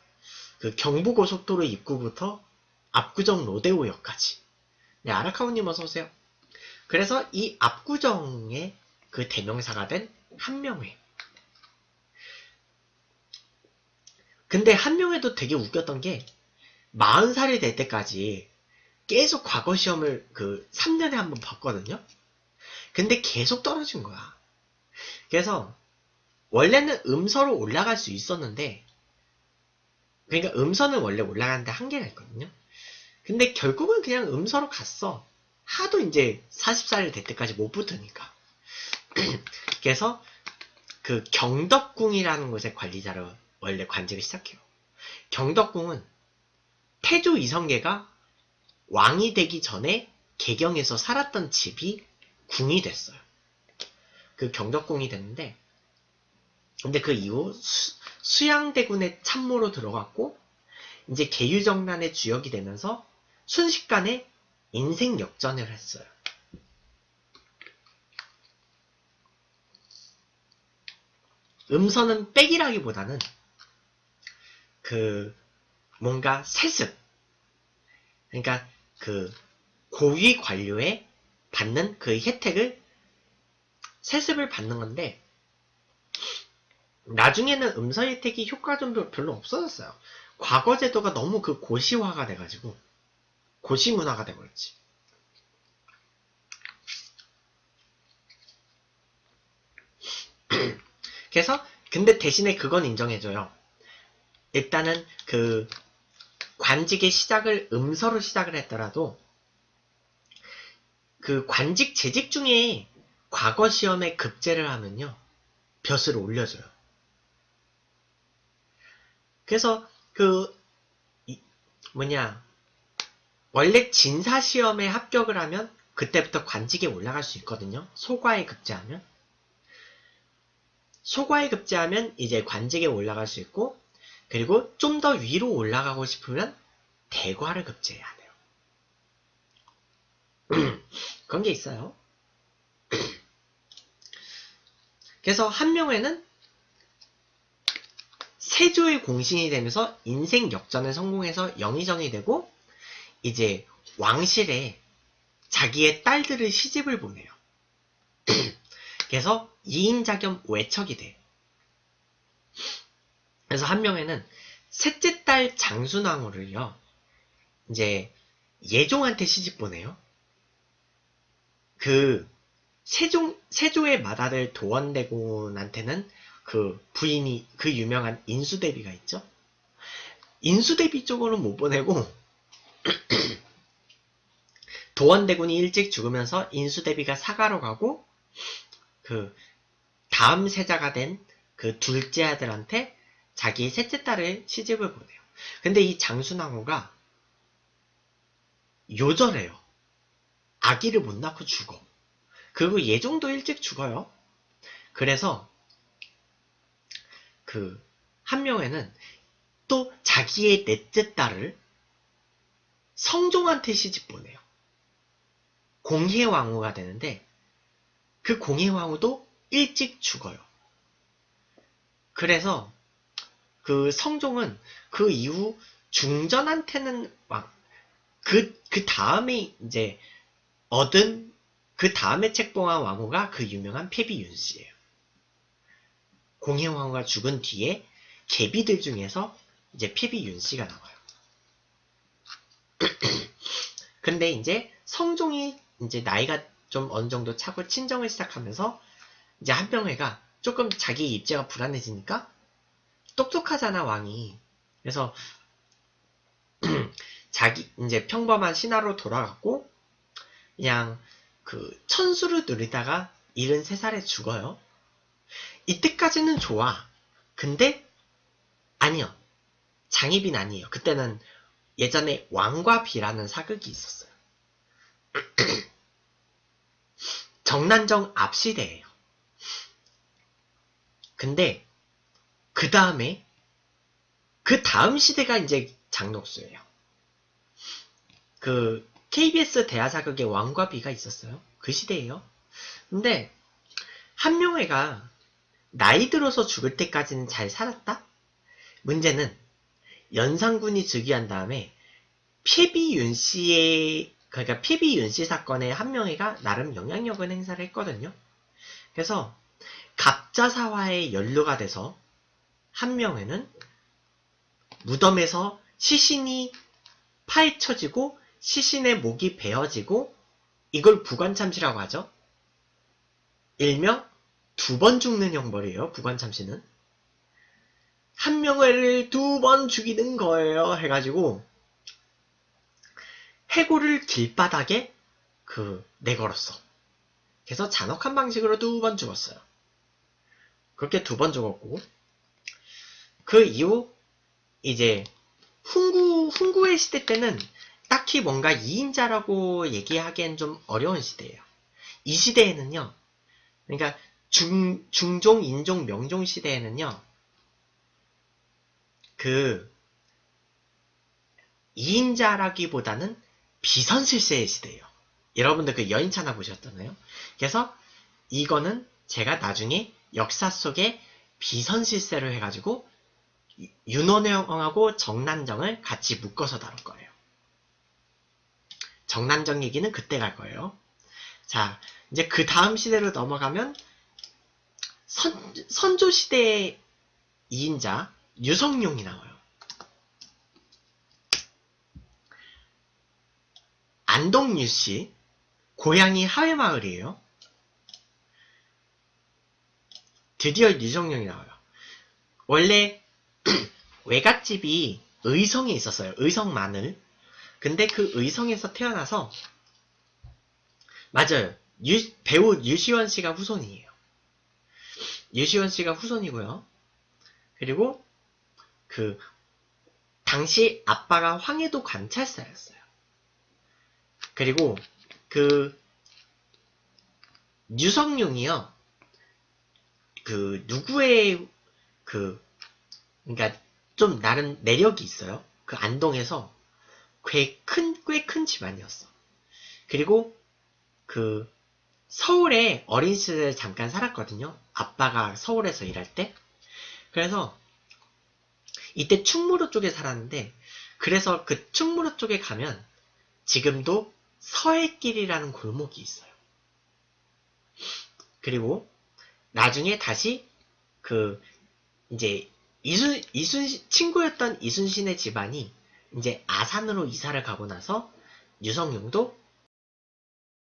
그 경부고속도로 입구부터 압구정 로데오역까지. 네, 아라카우님 어서오세요. 그래서 이 압구정의 그 대명사가 된 한명회. 근데 한명회도 되게 웃겼던 게 40살이 될 때까지 계속 과거 시험을 그 3년에 한 번 봤거든요. 근데 계속 떨어진 거야. 그래서 원래는 음서로 올라갈 수 있었는데, 그러니까 음서는 원래 올라가는데 한계가 있거든요. 근데 결국은 그냥 음서로 갔어. 하도 이제 40살이 될 때까지 못 붙으니까. 그래서 그 경덕궁이라는 곳의 관리자로 원래 관직을 시작해요. 경덕궁은 태조 이성계가 왕이 되기 전에 개경에서 살았던 집이 궁이 됐어요. 그 경덕궁이 됐는데, 근데 그 이후 수양대군의 참모로 들어갔고, 이제 계유정난의 주역이 되면서 순식간에 인생 역전을 했어요. 음서는 백이라기보다는 그 뭔가 세습, 그러니까 그 고위 관료에 받는 그 혜택을 세습을 받는 건데, 나중에는 음서 혜택이 효과가 좀 별로 없어졌어요. 과거 제도가 너무 그 고시화가 돼가지고 고시 문화가 돼버렸지. 그래서 근데 대신에 그건 인정해줘요. 일단은 그 관직의 시작을 음서로 시작을 했더라도 그 관직 재직 중에 과거 시험에 급제를 하면요 벼슬을 올려줘요. 그래서 그 원래 진사 시험에 합격을 하면 그때부터 관직에 올라갈 수 있거든요. 소과에 급제하면. 소과에 급제하면 이제 관직에 올라갈 수 있고, 그리고 좀 더 위로 올라가고 싶으면 대과를 급제해야 돼요. 그런 게 있어요. 그래서 한명회는 세조의 공신이 되면서 인생 역전을 성공해서 영의정이 되고, 이제 왕실에 자기의 딸들을 시집을 보내요. 그래서 2인자겸 외척이 돼. 그래서 한명회는 셋째 딸 장순왕후를요, 이제 예종한테 시집 보내요. 그 세조의 맏아들 도원대군한테는 그 부인이 그 유명한 인수대비가 있죠. 인수대비 쪽으로는 못 보내고 도원대군이 일찍 죽으면서 인수대비가 사가로 가고 그 다음 세자가 된 그 둘째 아들한테 자기 셋째 딸을 시집을 보내요. 근데 이 장순왕후가 요절해요. 아기를 못 낳고 죽어. 그리고 예종도 일찍 죽어요. 그래서 그 한명회는 또 자기의 넷째 딸을 성종한테 시집 보내요. 공혜왕후가 되는데 그 공혜왕후도 일찍 죽어요. 그래서 그 성종은 그 이후 중전한테는 그 다음에 이제 얻은 그 다음에 책봉한 왕후가 그 유명한 폐비윤씨예요. 공혜왕후가 죽은 뒤에 계비들 중에서 이제 폐비윤씨가 나와요. 근데 이제 성종이 이제 나이가 좀 어느 정도 차고 친정을 시작하면서 이제 한명회가 조금 자기 입지가 불안해지니까 똑똑하잖아 왕이. 그래서 자기 이제 평범한 신하로 돌아갔고 그냥 그 천수를 누리다가 73살에 죽어요. 이때까지는 좋아. 근데 아니요. 장희빈 아니에요. 그때는 예전에 왕과 비라는 사극이 있었어요. 정난정 앞시대예요. 근데 그 다음에 그 다음 시대가 이제 장녹수예요. 그 KBS 대하사극에 왕과 비가 있었어요. 그 시대예요. 근데 한명회가 나이 들어서 죽을 때까지는 잘 살았다? 문제는 연산군이 즉위한 다음에 폐비윤씨의 그러니까 폐비윤씨 사건에 한명회가 나름 영향력을 행사를 했거든요. 그래서 갑자사화에 연루가 돼서 한명회는 무덤에서 시신이 파헤쳐지고 시신의 목이 베어지고 이걸 부관참시라고 하죠. 일명 2번 죽는 형벌이에요. 부관참시는. 한명회를 2번 죽이는 거예요. 해가지고 해골을 길바닥에 내걸었어. 그래서 잔혹한 방식으로 2번 죽었어요. 그렇게 2번 죽었고 그 이후 이제 훈구의 시대 때는 딱히 뭔가 2인자라고 얘기하기엔 좀 어려운 시대예요. 이 시대에는요. 그러니까 중종, 인종, 명종 시대에는요. 그 2인자라기보다는 비선실세의 시대예요. 여러분들 그 여인찬화 보셨잖아요. 그래서 이거는 제가 나중에 역사 속에 비선실세를 해가지고 윤원영하고 정난정을 같이 묶어서 다룰 거예요. 정난정 얘기는 그때 갈 거예요. 자, 이제 그 다음 시대로 넘어가면 선조시대의 2인자 유성룡이 나와요. 안동유씨, 고향이 하회마을이에요. 드디어 유성룡이 나와요. 원래 외갓집이 의성에 있었어요. 의성 마늘. 근데 그 의성에서 태어나서 맞아요. 배우 유시원 씨가 후손이에요. 유시원 씨가 후손이고요. 그리고 그 당시 아빠가 황해도 관찰사였어요. 그리고 그 유성룡이요. 그 누구의 그러니까 좀 나름 내력이 있어요. 그 안동에서 꽤 큰 집안이었어. 그리고 그 서울에 어린 시절에 잠깐 살았거든요. 아빠가 서울에서 일할 때. 그래서 이때 충무로 쪽에 살았는데 그래서 그 충무로 쪽에 가면 지금도 서해길이라는 골목이 있어요. 그리고 나중에 다시 이제 친구였던 이순신의 집안이 이제 아산으로 이사를 가고 나서 유성룡도